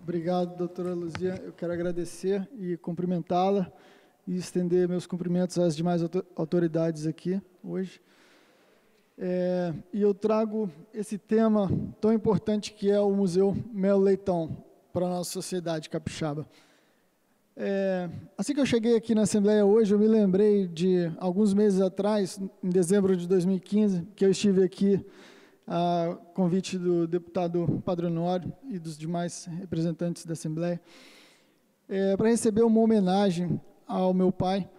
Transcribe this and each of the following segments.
Obrigado, doutora Luzia. Eu quero agradecer e cumprimentá-la e estender meus cumprimentos às demais autoridades aqui hoje. E eu trago esse tema tão importante que é o Museu Melo Leitão para a nossa sociedade capixaba. Assim que eu cheguei aqui na Assembleia hoje, eu me lembrei de alguns meses atrás, em dezembro de 2015, que eu estive aqui a convite do deputado Padre Honório e dos demais representantes da Assembleia, para receber uma homenagem ao meu pai,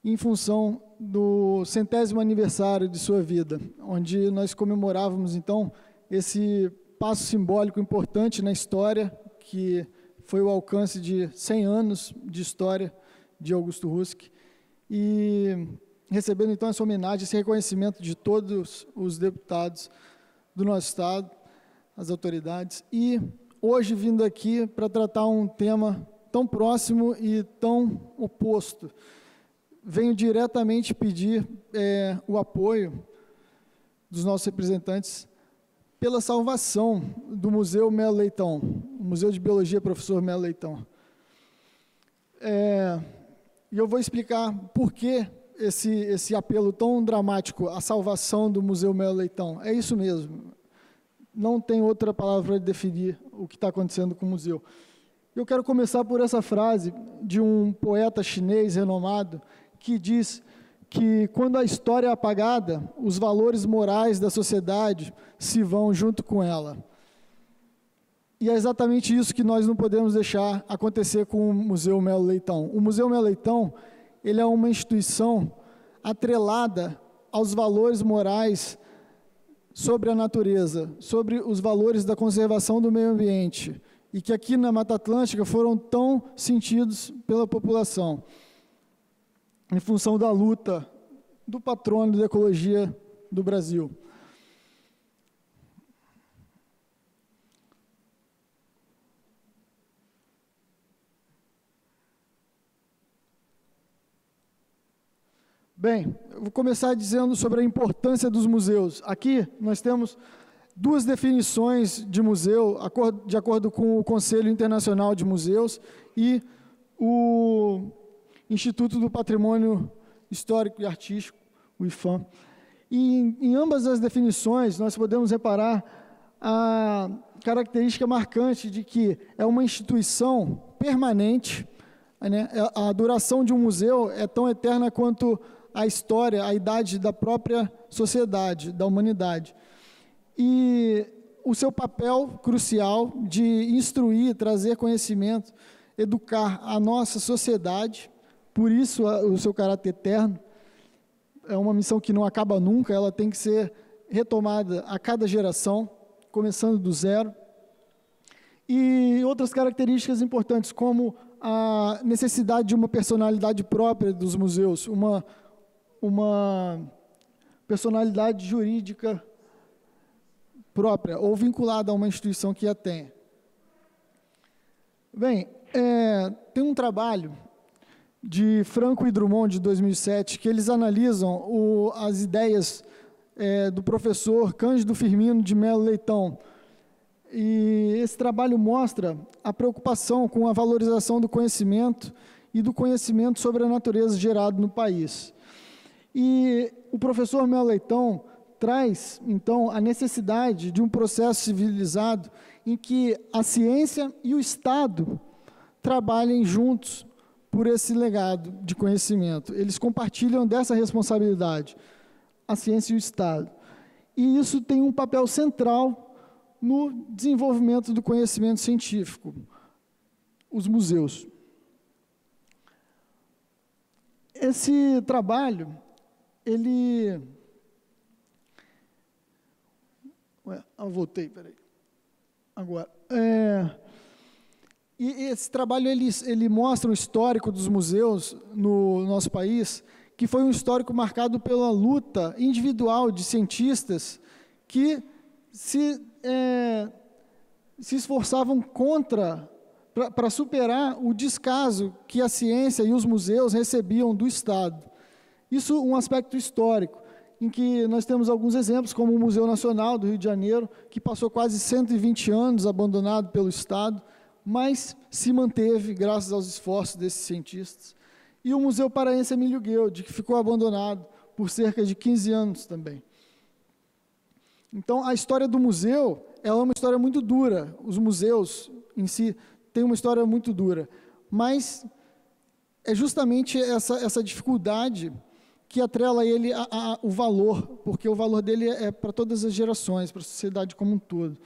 em função do 100º aniversário de sua vida, onde nós comemorávamos, então, esse passo simbólico importante na história, que foi o alcance de 100 anos de história de Augusto Husk, e recebendo, então, essa homenagem, esse reconhecimento de todos os deputados do nosso Estado, as autoridades, e hoje vindo aqui para tratar um tema tão próximo e tão oposto. Venho diretamente pedir o apoio dos nossos representantes pela salvação do Museu Melo Leitão, o Museu de Biologia Professor Melo Leitão. E eu vou explicar por que esse apelo tão dramático, a salvação do Museu Melo Leitão. É isso mesmo, não tem outra palavra para definir o que está acontecendo com o museu. Eu quero começar por essa frase de um poeta chinês renomado, que diz que quando a história é apagada, os valores morais da sociedade se vão junto com ela. E é exatamente isso que nós não podemos deixar acontecer com o Museu Melo Leitão. O Museu Melo Leitão, ele é uma instituição atrelada aos valores morais sobre a natureza, sobre os valores da conservação do meio ambiente, e que aqui na Mata Atlântica foram tão sentidos pela população, em função da luta do patrono da ecologia do Brasil. Bem, eu vou começar dizendo sobre a importância dos museus. Aqui nós temos duas definições de museu, de acordo com o Conselho Internacional de Museus e o Instituto do Patrimônio Histórico e Artístico, o IPHAN. E em ambas as definições, nós podemos reparar a característica marcante de que é uma instituição permanente, né? A duração de um museu é tão eterna quanto a história, a idade da própria sociedade, da humanidade. E o seu papel crucial de instruir, trazer conhecimento, educar a nossa sociedade, por isso o seu caráter eterno, é uma missão que não acaba nunca, ela tem que ser retomada a cada geração, começando do zero. E outras características importantes, como a necessidade de uma personalidade própria dos museus, uma personalidade jurídica própria, ou vinculada a uma instituição que a tenha. Bem, tem um trabalho de Franco e Drummond, de 2007, que eles analisam as ideias do professor Cândido Firmino de Melo Leitão. E esse trabalho mostra a preocupação com a valorização do conhecimento e do conhecimento sobre a natureza gerado no país. E o professor Melo Leitão traz, então, a necessidade de um processo civilizado em que a ciência e o Estado trabalhem juntos por esse legado de conhecimento. Eles compartilham dessa responsabilidade, a ciência e o Estado. E isso tem um papel central no desenvolvimento do conhecimento científico, os museus. Esse trabalho, ele... voltei, peraí. Agora, e esse trabalho, ele mostra o histórico dos museus no nosso país, que foi um histórico marcado pela luta individual de cientistas que se esforçavam para superar o descaso que a ciência e os museus recebiam do Estado. Isso um aspecto histórico, em que nós temos alguns exemplos, como o Museu Nacional do Rio de Janeiro, que passou quase 120 anos abandonado pelo Estado, mas se manteve graças aos esforços desses cientistas. E o Museu Paraense Emílio Guild, que ficou abandonado por cerca de 15 anos também. Então, a história do museu, ela é uma história muito dura. Os museus em si têm uma história muito dura, mas é justamente essa dificuldade que atrela ele o valor, porque o valor dele é para todas as gerações, para a sociedade como um todo.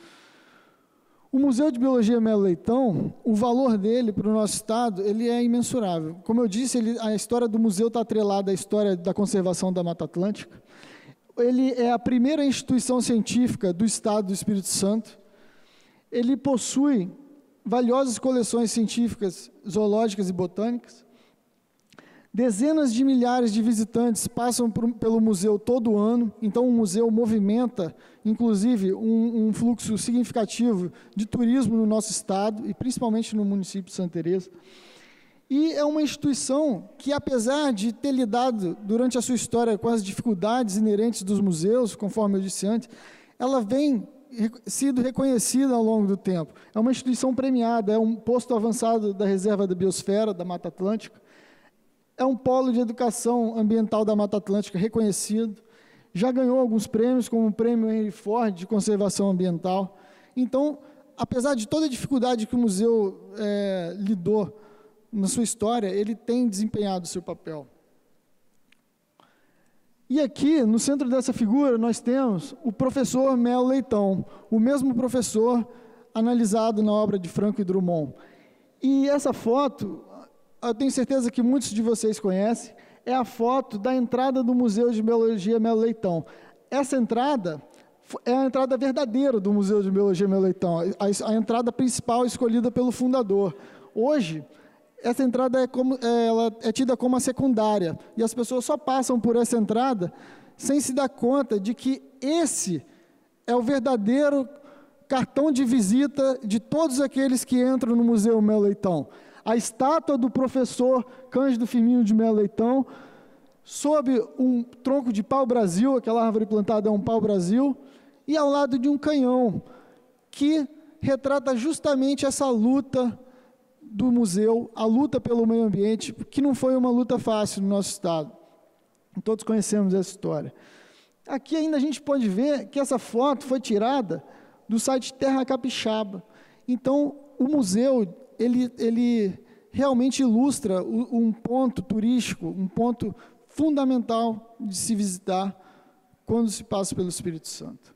O Museu de Biologia Melo Leitão, o valor dele para o nosso estado, ele é imensurável. Como eu disse, a história do museu está atrelada à história da conservação da Mata Atlântica. Ele é a primeira instituição científica do estado do Espírito Santo. Ele possui valiosas coleções científicas, zoológicas e botânicas. Dezenas de milhares de visitantes passam pelo museu todo ano, então o museu movimenta, inclusive, um fluxo significativo de turismo no nosso estado, e principalmente no município de Santa Teresa. E é uma instituição que, apesar de ter lidado durante a sua história com as dificuldades inerentes dos museus, conforme eu disse antes, ela vem sido reconhecida ao longo do tempo. É uma instituição premiada, é um posto avançado da Reserva da Biosfera, da Mata Atlântica, é um polo de educação ambiental da Mata Atlântica reconhecido, já ganhou alguns prêmios, como o Prêmio Henry Ford de Conservação Ambiental. Então, apesar de toda a dificuldade que o museu lidou na sua história, ele tem desempenhado o seu papel. E aqui, no centro dessa figura, nós temos o professor Melo Leitão, o mesmo professor analisado na obra de Franco e Drummond. E essa foto, eu tenho certeza que muitos de vocês conhecem, é a foto da entrada do Museu de Biologia Melo Leitão. Essa entrada é a entrada verdadeira do Museu de Biologia Melo Leitão, a entrada principal escolhida pelo fundador. Hoje, essa entrada ela é tida como a secundária, e as pessoas só passam por essa entrada sem se dar conta de que esse é o verdadeiro cartão de visita de todos aqueles que entram no Museu Melo Leitão. A estátua do professor Cândido Firmino de Melo Leitão, sob um tronco de pau-brasil, aquela árvore plantada é um pau-brasil, e ao lado de um canhão, que retrata justamente essa luta do museu, a luta pelo meio ambiente, que não foi uma luta fácil no nosso estado. Todos conhecemos essa história. Aqui ainda a gente pode ver que essa foto foi tirada do site Terra Capixaba. Então, o museu, ele realmente ilustra um ponto turístico, um ponto fundamental de se visitar quando se passa pelo Espírito Santo.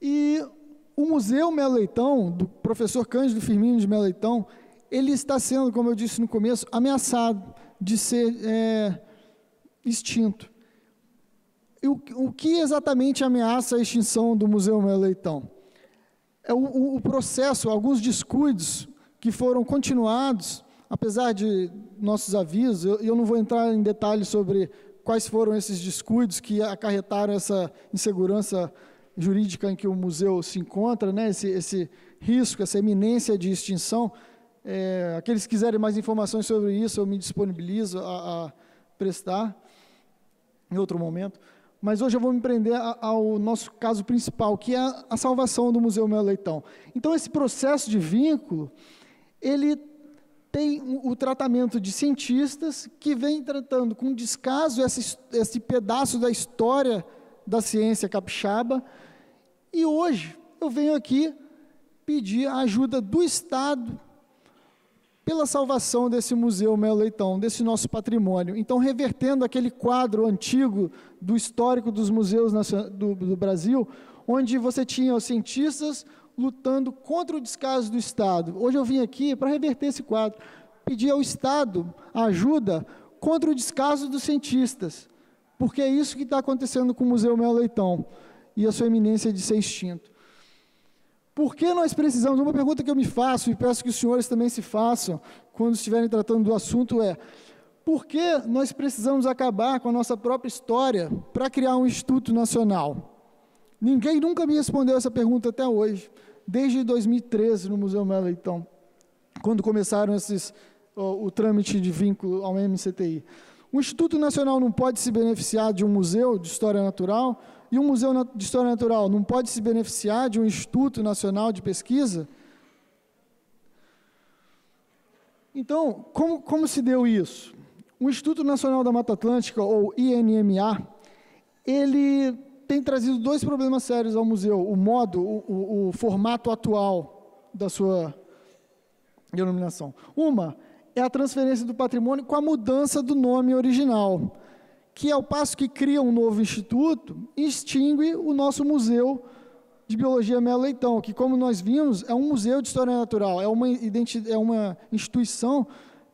E o Museu Melo Leitão, do professor Cândido Firmino de Melo Leitão, ele está sendo, como eu disse no começo, ameaçado de ser extinto. E o que exatamente ameaça a extinção do Museu Melo Leitão? É o processo, alguns descuidos que foram continuados, apesar de nossos avisos. Eu não vou entrar em detalhes sobre quais foram esses descuidos que acarretaram essa insegurança jurídica em que o museu se encontra, né? Esse risco, essa iminência de extinção. Aqueles que quiserem mais informações sobre isso, eu me disponibilizo a prestar em outro momento. Mas hoje eu vou me prender ao nosso caso principal, que é a salvação do Museu Melo Leitão. Então, esse processo de vínculo, ele tem o tratamento de cientistas que vêm tratando com descaso esse pedaço da história da ciência capixaba, e hoje eu venho aqui pedir a ajuda do Estado pela salvação desse Museu Melo Leitão, desse nosso patrimônio. Então, revertendo aquele quadro antigo do histórico dos museus do Brasil, onde você tinha os cientistas lutando contra o descaso do Estado. Hoje eu vim aqui para reverter esse quadro, pedir ao Estado ajuda contra o descaso dos cientistas, porque é isso que está acontecendo com o Museu Melo Leitão e a sua iminência de ser extinto. Por que nós precisamos? Uma pergunta que eu me faço e peço que os senhores também se façam quando estiverem tratando do assunto é: por que nós precisamos acabar com a nossa própria história para criar um Instituto Nacional? Ninguém nunca me respondeu essa pergunta até hoje, desde 2013 no Museu Melo Leitão, quando começaram o trâmite de vínculo ao MCTI. O Instituto Nacional não pode se beneficiar de um museu de história natural? e um museu de história natural não pode se beneficiar de um Instituto Nacional de Pesquisa? Então, como se deu isso? O Instituto Nacional da Mata Atlântica, ou INMA, ele tem trazido dois problemas sérios ao museu: o formato atual da sua denominação. Uma é a transferência do patrimônio com a mudança do nome original, que, ao passo que cria um novo instituto, extingue o nosso Museu de Biologia Melo Leitão, que, como nós vimos, é um museu de história natural, é uma instituição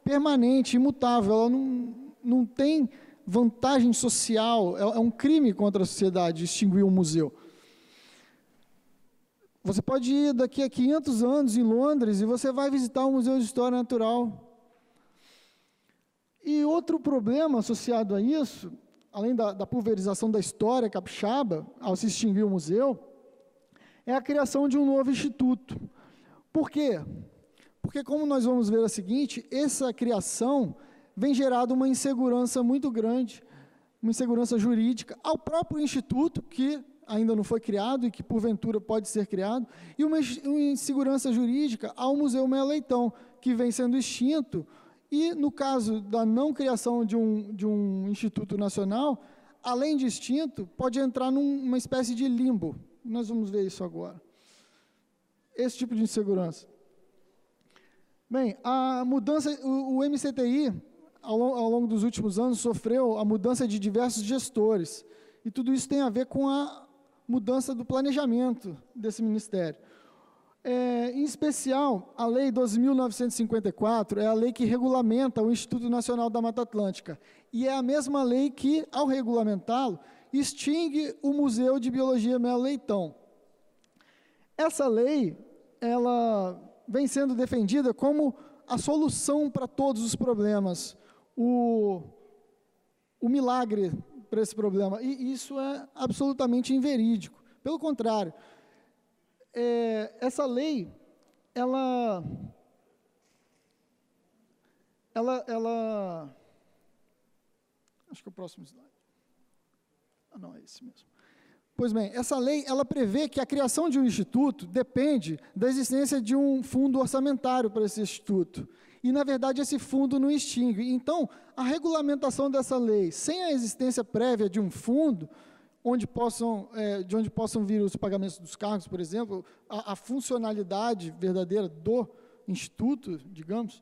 permanente, imutável, ela não tem vantagem social, é um crime contra a sociedade extinguir um museu. Você pode ir daqui a 500 anos em Londres e você vai visitar o Museu de História Natural. E outro problema associado a isso, além da pulverização da história capixaba, ao se extinguir o museu, é a criação de um novo instituto. Por quê? Porque, como nós vamos ver a seguinte, essa criação vem gerando uma insegurança muito grande, uma insegurança jurídica ao próprio instituto, que ainda não foi criado e que, porventura, pode ser criado, e uma insegurança jurídica ao Museu Melo Leitão, que vem sendo extinto, e, no caso da não criação de um instituto nacional, além de extinto, pode entrar numa espécie de limbo. Nós vamos ver isso agora. Esse tipo de insegurança. Bem, a mudança, o MCTI, ao longo dos últimos anos, sofreu a mudança de diversos gestores, e tudo isso tem a ver com a mudança do planejamento desse ministério. Em especial, a Lei 12.954 é a lei que regulamenta o Instituto Nacional da Mata Atlântica, e é a mesma lei que, ao regulamentá-lo, extingue o Museu de Biologia Melo Leitão. Essa lei, ela vem sendo defendida como a solução para todos os problemas, o milagre para esse problema, e isso é absolutamente inverídico. Pelo contrário, essa lei, ela acho que é o próximo slide. Não, é esse mesmo. Pois bem, essa lei, ela prevê que a criação de um instituto depende da existência de um fundo orçamentário para esse instituto. E, na verdade, esse fundo não extingue. Então, a regulamentação dessa lei, sem a existência prévia de um fundo, de onde possam vir os pagamentos dos cargos, por exemplo, a funcionalidade verdadeira do instituto, digamos,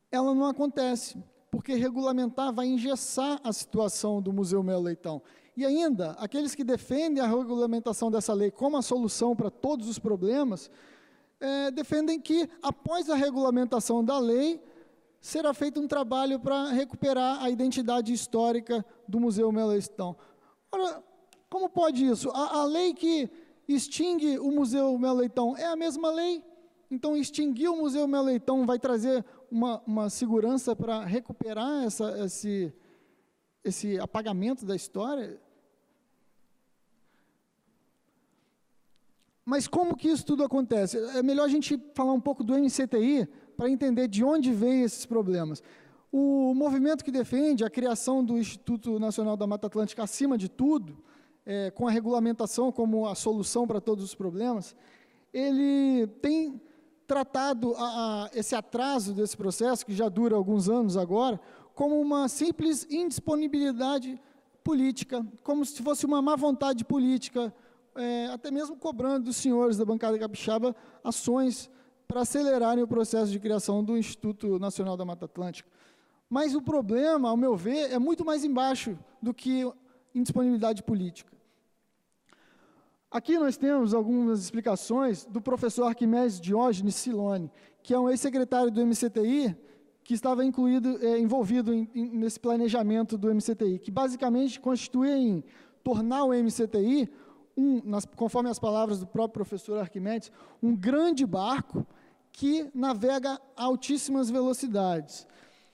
ela não acontece, porque regulamentar vai engessar a situação do Museu Melo Leitão. E ainda, aqueles que defendem a regulamentação dessa lei como a solução para todos os problemas, defendem que, após a regulamentação da lei, será feito um trabalho para recuperar a identidade histórica do Museu Melo Leitão. Ora, como pode isso? A lei que extingue o Museu Melo Leitão é a mesma lei? Então, extinguir o Museu Melo Leitão vai trazer uma segurança para recuperar esse apagamento da história? Mas como que isso tudo acontece? É melhor a gente falar um pouco do MCTI para entender de onde vêm esses problemas. O movimento que defende a criação do Instituto Nacional da Mata Atlântica, acima de tudo, com a regulamentação como a solução para todos os problemas, ele tem tratado esse atraso desse processo, que já dura alguns anos agora, como uma simples indisponibilidade política, como se fosse uma má vontade política, até mesmo cobrando dos senhores da bancada capixaba ações para acelerarem o processo de criação do Instituto Nacional da Mata Atlântica. Mas o problema, ao meu ver, é muito mais embaixo do que indisponibilidade política. Aqui nós temos algumas explicações do professor Arquimedes Diógenes Silone, que é um ex-secretário do MCTI, que estava envolvido nesse planejamento do MCTI, que basicamente constitui em tornar o MCTI, conforme as palavras do próprio professor Arquimedes, um grande barco que navega a altíssimas velocidades.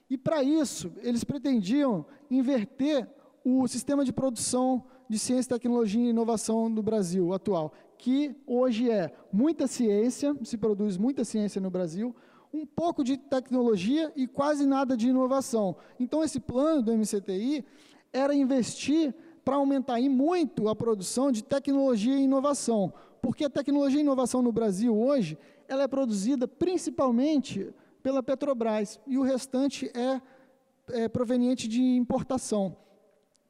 E, para isso, eles pretendiam inverter o sistema de produção de ciência, tecnologia e inovação no Brasil atual, que hoje é muita ciência, se produz muita ciência no Brasil, um pouco de tecnologia e quase nada de inovação. Então, esse plano do MCTI era investir para aumentar e muito a produção de tecnologia e inovação, porque a tecnologia e inovação no Brasil hoje, ela é produzida principalmente pela Petrobras, e o restante é proveniente de importação.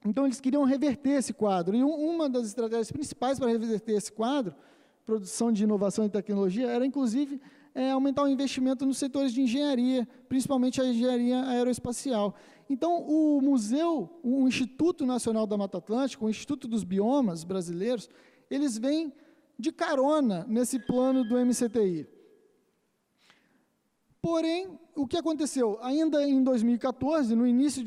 Então, eles queriam reverter esse quadro, e uma das estratégias principais para reverter esse quadro, produção de inovação e tecnologia, era, inclusive, aumentar o investimento nos setores de engenharia, principalmente a engenharia aeroespacial. Então, o museu, o Instituto Nacional da Mata Atlântica, o Instituto dos Biomas brasileiros, eles vêm de carona nesse plano do MCTI. Porém, o que aconteceu? Ainda em 2014, no início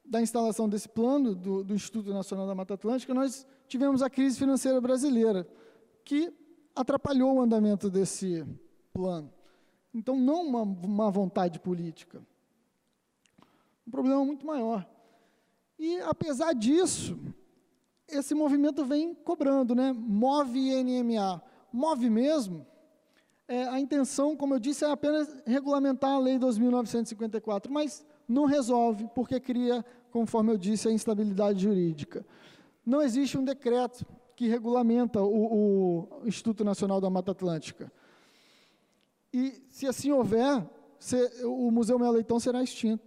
da instalação desse plano do Instituto Nacional da Mata Atlântica, nós tivemos a crise financeira brasileira, que atrapalhou o andamento desse plano. Então, não uma vontade política. Um problema muito maior. E, apesar disso, esse movimento vem cobrando, né? Move NMA. Move mesmo. A intenção, como eu disse, é apenas regulamentar a Lei 2.954, mas não resolve, porque cria, conforme eu disse, a instabilidade jurídica. Não existe um decreto que regulamenta o Instituto Nacional da Mata Atlântica. E, se assim houver, o Museu Melo Leitão será extinto.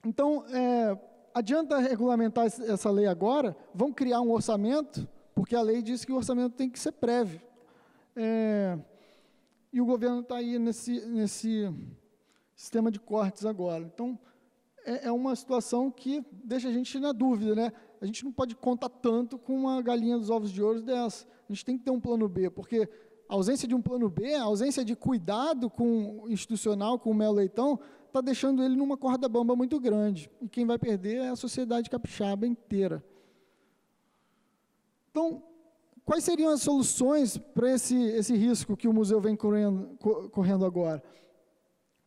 Então, adianta regulamentar essa lei agora? Vão criar um orçamento, porque a lei diz que o orçamento tem que ser prévio. E o governo está aí nesse sistema de cortes agora. Então, é uma situação que deixa a gente na dúvida, né? A gente não pode contar tanto com uma galinha dos ovos de ouro dessa. A gente tem que ter um plano B, porque a ausência de um plano B, a ausência de cuidado institucional com o Melo Leitão, está deixando ele numa corda bamba muito grande. E quem vai perder é a sociedade capixaba inteira. Então, quais seriam as soluções para esse risco que o museu vem correndo agora?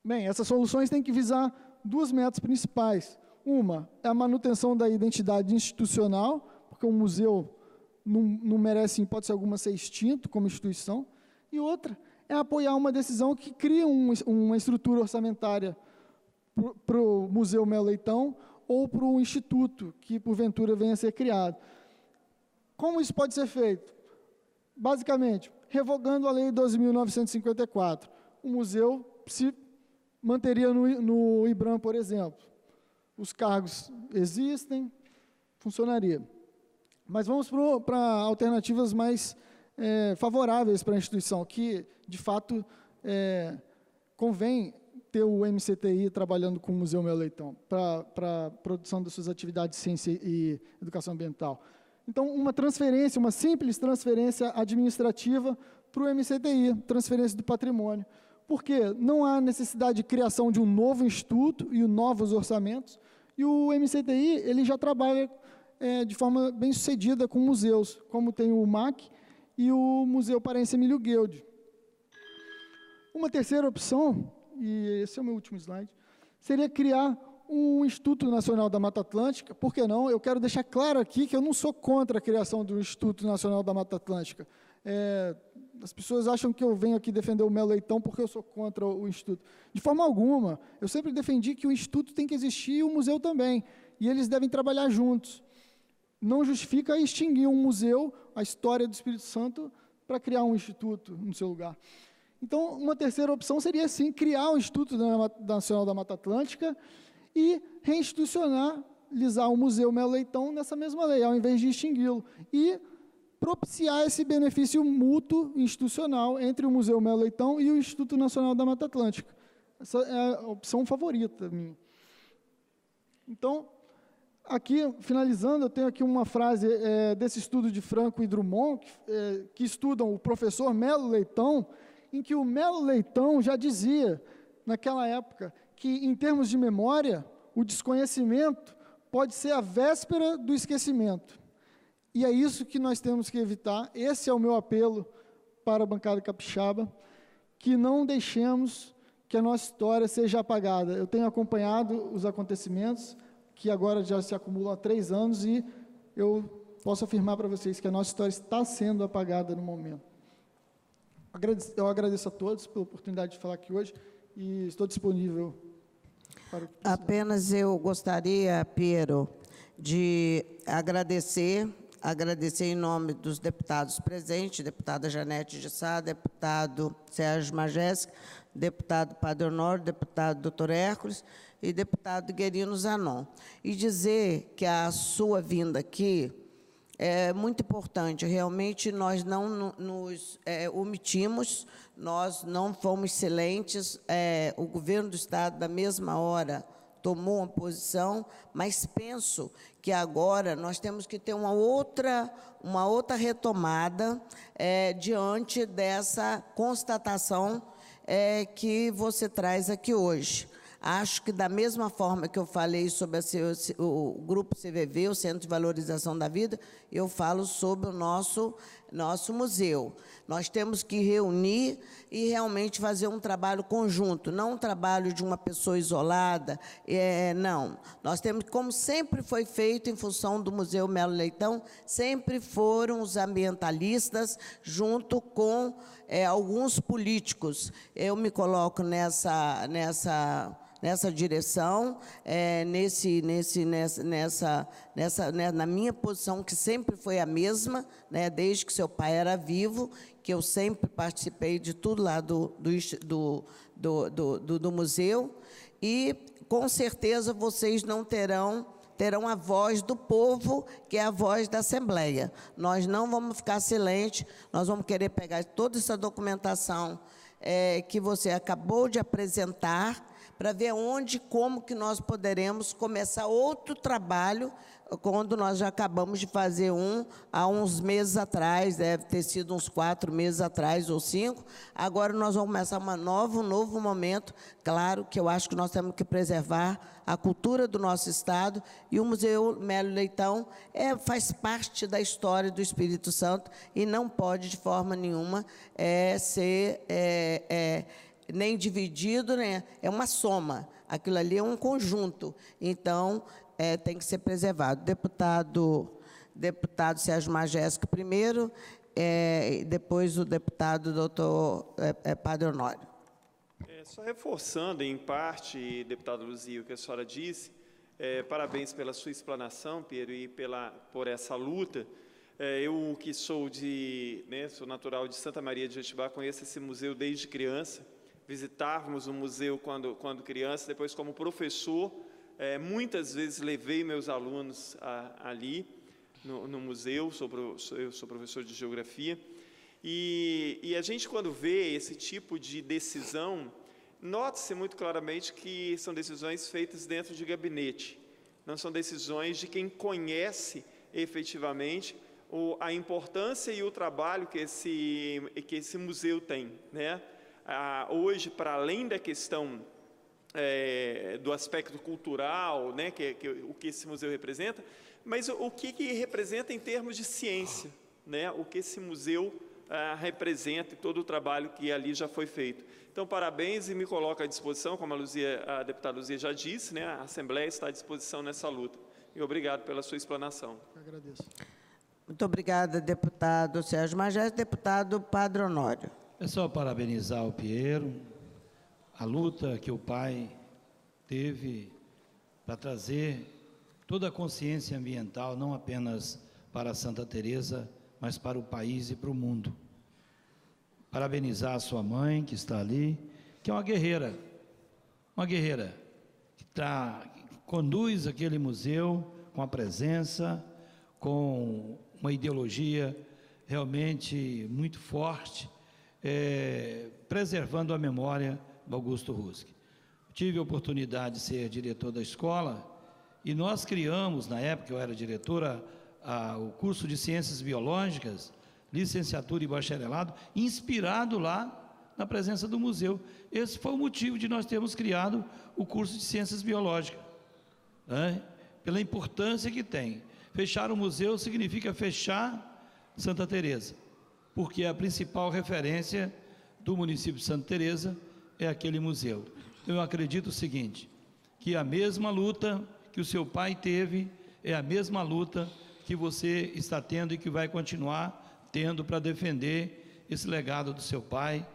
Bem, essas soluções têm que visar duas metas principais. Uma é a manutenção da identidade institucional, porque o museu não merece, em hipótese alguma, ser extinto como instituição. E outra é apoiar uma decisão que cria uma estrutura orçamentária para o Museu Melo Leitão ou para o instituto que, porventura, venha a ser criado. Como isso pode ser feito? Basicamente, revogando a Lei 12.954. O museu se manteria no IBRAM, por exemplo. Os cargos existem, funcionaria. Mas vamos para alternativas mais favoráveis para a instituição, que, de fato, convém ter o MCTI trabalhando com o Museu Melo Leitão, para a produção das suas atividades de ciência e educação ambiental. Então, uma simples transferência administrativa para o MCTI, transferência do patrimônio. Porque não há necessidade de criação de um novo instituto e novos orçamentos, e o MCTI ele já trabalha de forma bem sucedida com museus, como tem o MAC e o Museu Paraense Emílio Guild. Uma terceira opção, e esse é o meu último slide, seria criar um Instituto Nacional da Mata Atlântica. Por que não? Eu quero deixar claro aqui que eu não sou contra a criação do Instituto Nacional da Mata Atlântica. As pessoas acham que eu venho aqui defender o Melo Leitão porque eu sou contra o Instituto. De forma alguma, eu sempre defendi que o Instituto tem que existir e o museu também, e eles devem trabalhar juntos. Não justifica extinguir um museu, a história do Espírito Santo, para criar um instituto no seu lugar. Então, uma terceira opção seria, sim, criar o Instituto Nacional da Mata Atlântica e reinstitucionalizar o Museu Melo Leitão nessa mesma lei, ao invés de extingui-lo. E propiciar esse benefício mútuo institucional entre o Museu Melo Leitão e o Instituto Nacional da Mata Atlântica. Essa é a opção favorita minha. Então, aqui, finalizando, eu tenho aqui uma frase desse estudo de Franco e Drummond, que estudam o professor Melo Leitão, em que o Melo Leitão já dizia, naquela época, que, em termos de memória, o desconhecimento pode ser a véspera do esquecimento. E é isso que nós temos que evitar. Esse é o meu apelo para a bancada capixaba, que não deixemos que a nossa história seja apagada. Eu tenho acompanhado os acontecimentos, que agora já se acumulam há 3 anos, e eu posso afirmar para vocês que a nossa história está sendo apagada no momento. Eu agradeço a todos pela oportunidade de falar aqui hoje, e estou disponível para o que precisar. Apenas eu gostaria, Piero, de agradecer em nome dos deputados presentes, deputada Janete de Sá, deputado Sérgio Majestic, deputado Padre Honório, deputado Dr. Hércules e deputado Guerino Zanon. E dizer que a sua vinda aqui é muito importante. Realmente, nós não nos omitimos, nós não fomos silentes. O governo do Estado, da mesma hora, tomou uma posição, mas penso que agora nós temos que ter uma outra retomada diante dessa constatação que você traz aqui hoje. Acho que, da mesma forma que eu falei sobre o Grupo CVV, o Centro de Valorização da Vida, eu falo sobre o nosso museu. Nós temos que reunir e realmente fazer um trabalho conjunto, não um trabalho de uma pessoa isolada, não. Nós temos, como sempre foi feito em função do Museu Melo Leitão, sempre foram os ambientalistas junto com alguns políticos. Eu me coloco nessa direção, na minha posição, que sempre foi a mesma, desde que seu pai era vivo, que eu sempre participei de tudo lá do museu, e, com certeza, vocês não terão a voz do povo, que é a voz da Assembleia. Nós não vamos ficar silentes, nós vamos querer pegar toda essa documentação que você acabou de apresentar, para ver como que nós poderemos começar outro trabalho, quando nós já acabamos de fazer há uns meses atrás, deve ter sido uns 4 meses atrás ou 5, agora nós vamos começar um novo momento. Claro que eu acho que nós temos que preservar a cultura do nosso Estado, e o Museu Melo Leitão faz parte da história do Espírito Santo e não pode, de forma nenhuma, ser nem dividido, né? É uma soma. Aquilo ali é um conjunto. Então, tem que ser preservado. Deputado Sérgio Majestic primeiro, depois o deputado doutor Padre Honório. Só reforçando, em parte, deputado Luzia, o que a senhora disse, parabéns pela sua explanação, Pedro, e por essa luta. Eu, que sou natural de Santa Maria de Jetibá, conheço esse museu desde criança. Visitávamos o museu quando criança, depois como professor, muitas vezes levei meus alunos ali no museu, eu sou professor de geografia, e a gente, quando vê esse tipo de decisão, note-se muito claramente que são decisões feitas dentro de gabinete, não são decisões de quem conhece efetivamente a importância e o trabalho que esse museu tem, né? Hoje, para além da questão do aspecto cultural, né, o que esse museu representa, mas o que representa em termos de ciência, né, o que esse museu representa e todo o trabalho que ali já foi feito. Então, parabéns, e me coloco à disposição, como a deputada Luzia já disse, né, a Assembleia está à disposição nessa luta. E obrigado pela sua explanação. Eu agradeço. Muito obrigada, deputado Sérgio Majestic. Deputado Padre Honório. É só parabenizar o Piero, a luta que o pai teve para trazer toda a consciência ambiental, não apenas para Santa Teresa, mas para o país e para o mundo. Parabenizar a sua mãe, que está ali, que é uma guerreira que conduz aquele museu com a presença, com uma ideologia realmente muito forte, preservando a memória do Augusto Rusque. Tive a oportunidade de ser diretor da escola e nós criamos, na época eu era diretora, o curso de Ciências Biológicas, licenciatura e bacharelado, inspirado lá na presença do museu. Esse foi o motivo de nós termos criado o curso de Ciências Biológicas, né? Pela importância que tem. Fechar o museu significa fechar Santa Teresa, porque a principal referência do município de Santa Teresa é aquele museu. Eu acredito o seguinte, que a mesma luta que o seu pai teve é a mesma luta que você está tendo e que vai continuar tendo para defender esse legado do seu pai,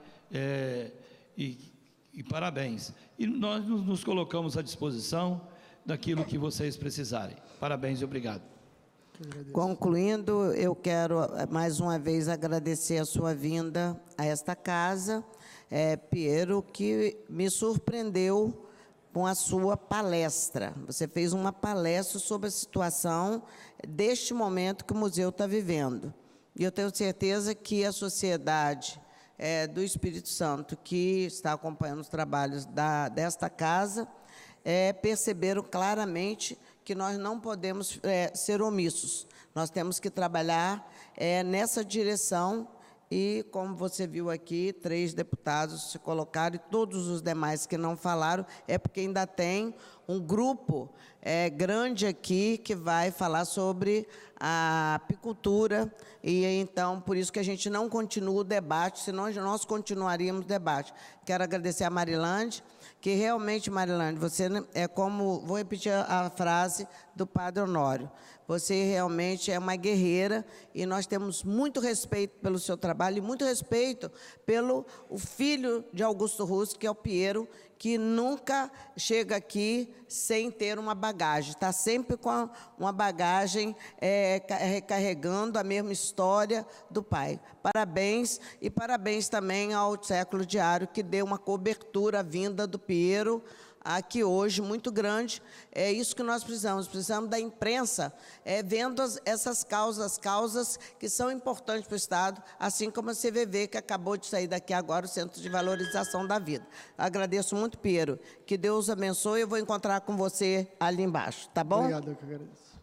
e parabéns. E nós nos colocamos à disposição daquilo que vocês precisarem. Parabéns e obrigado. Concluindo, eu quero mais uma vez agradecer a sua vinda a esta casa, Piero, que me surpreendeu com a sua palestra. Você fez uma palestra sobre a situação deste momento que o museu está vivendo. E eu tenho certeza que a sociedade do Espírito Santo, que está acompanhando os trabalhos desta casa, perceberam claramente que nós não podemos ser omissos. Nós temos que trabalhar nessa direção e, como você viu aqui, 3 deputados se colocaram e todos os demais que não falaram, porque ainda tem um grupo grande aqui que vai falar sobre a apicultura e, então, por isso que a gente não continua o debate, senão nós continuaríamos o debate. Quero agradecer a Marilande, que realmente, Marilande, você é como, vou repetir a frase do Padre Honório, você realmente é uma guerreira e nós temos muito respeito pelo seu trabalho e muito respeito pelo o filho de Augusto Rusk, que é o Piero, que nunca chega aqui sem ter uma bagagem, está sempre com uma bagagem recarregando a mesma história do pai. Parabéns, e parabéns também ao Século Diário, que deu uma cobertura à vinda do Piero aqui hoje, muito grande. É isso que nós precisamos da imprensa vendo essas causas que são importantes para o Estado, assim como a CVV, que acabou de sair daqui agora, o Centro de Valorização da Vida. Agradeço muito, Piero, que Deus abençoe, eu vou encontrar com você ali embaixo, tá bom? Obrigado, eu que agradeço.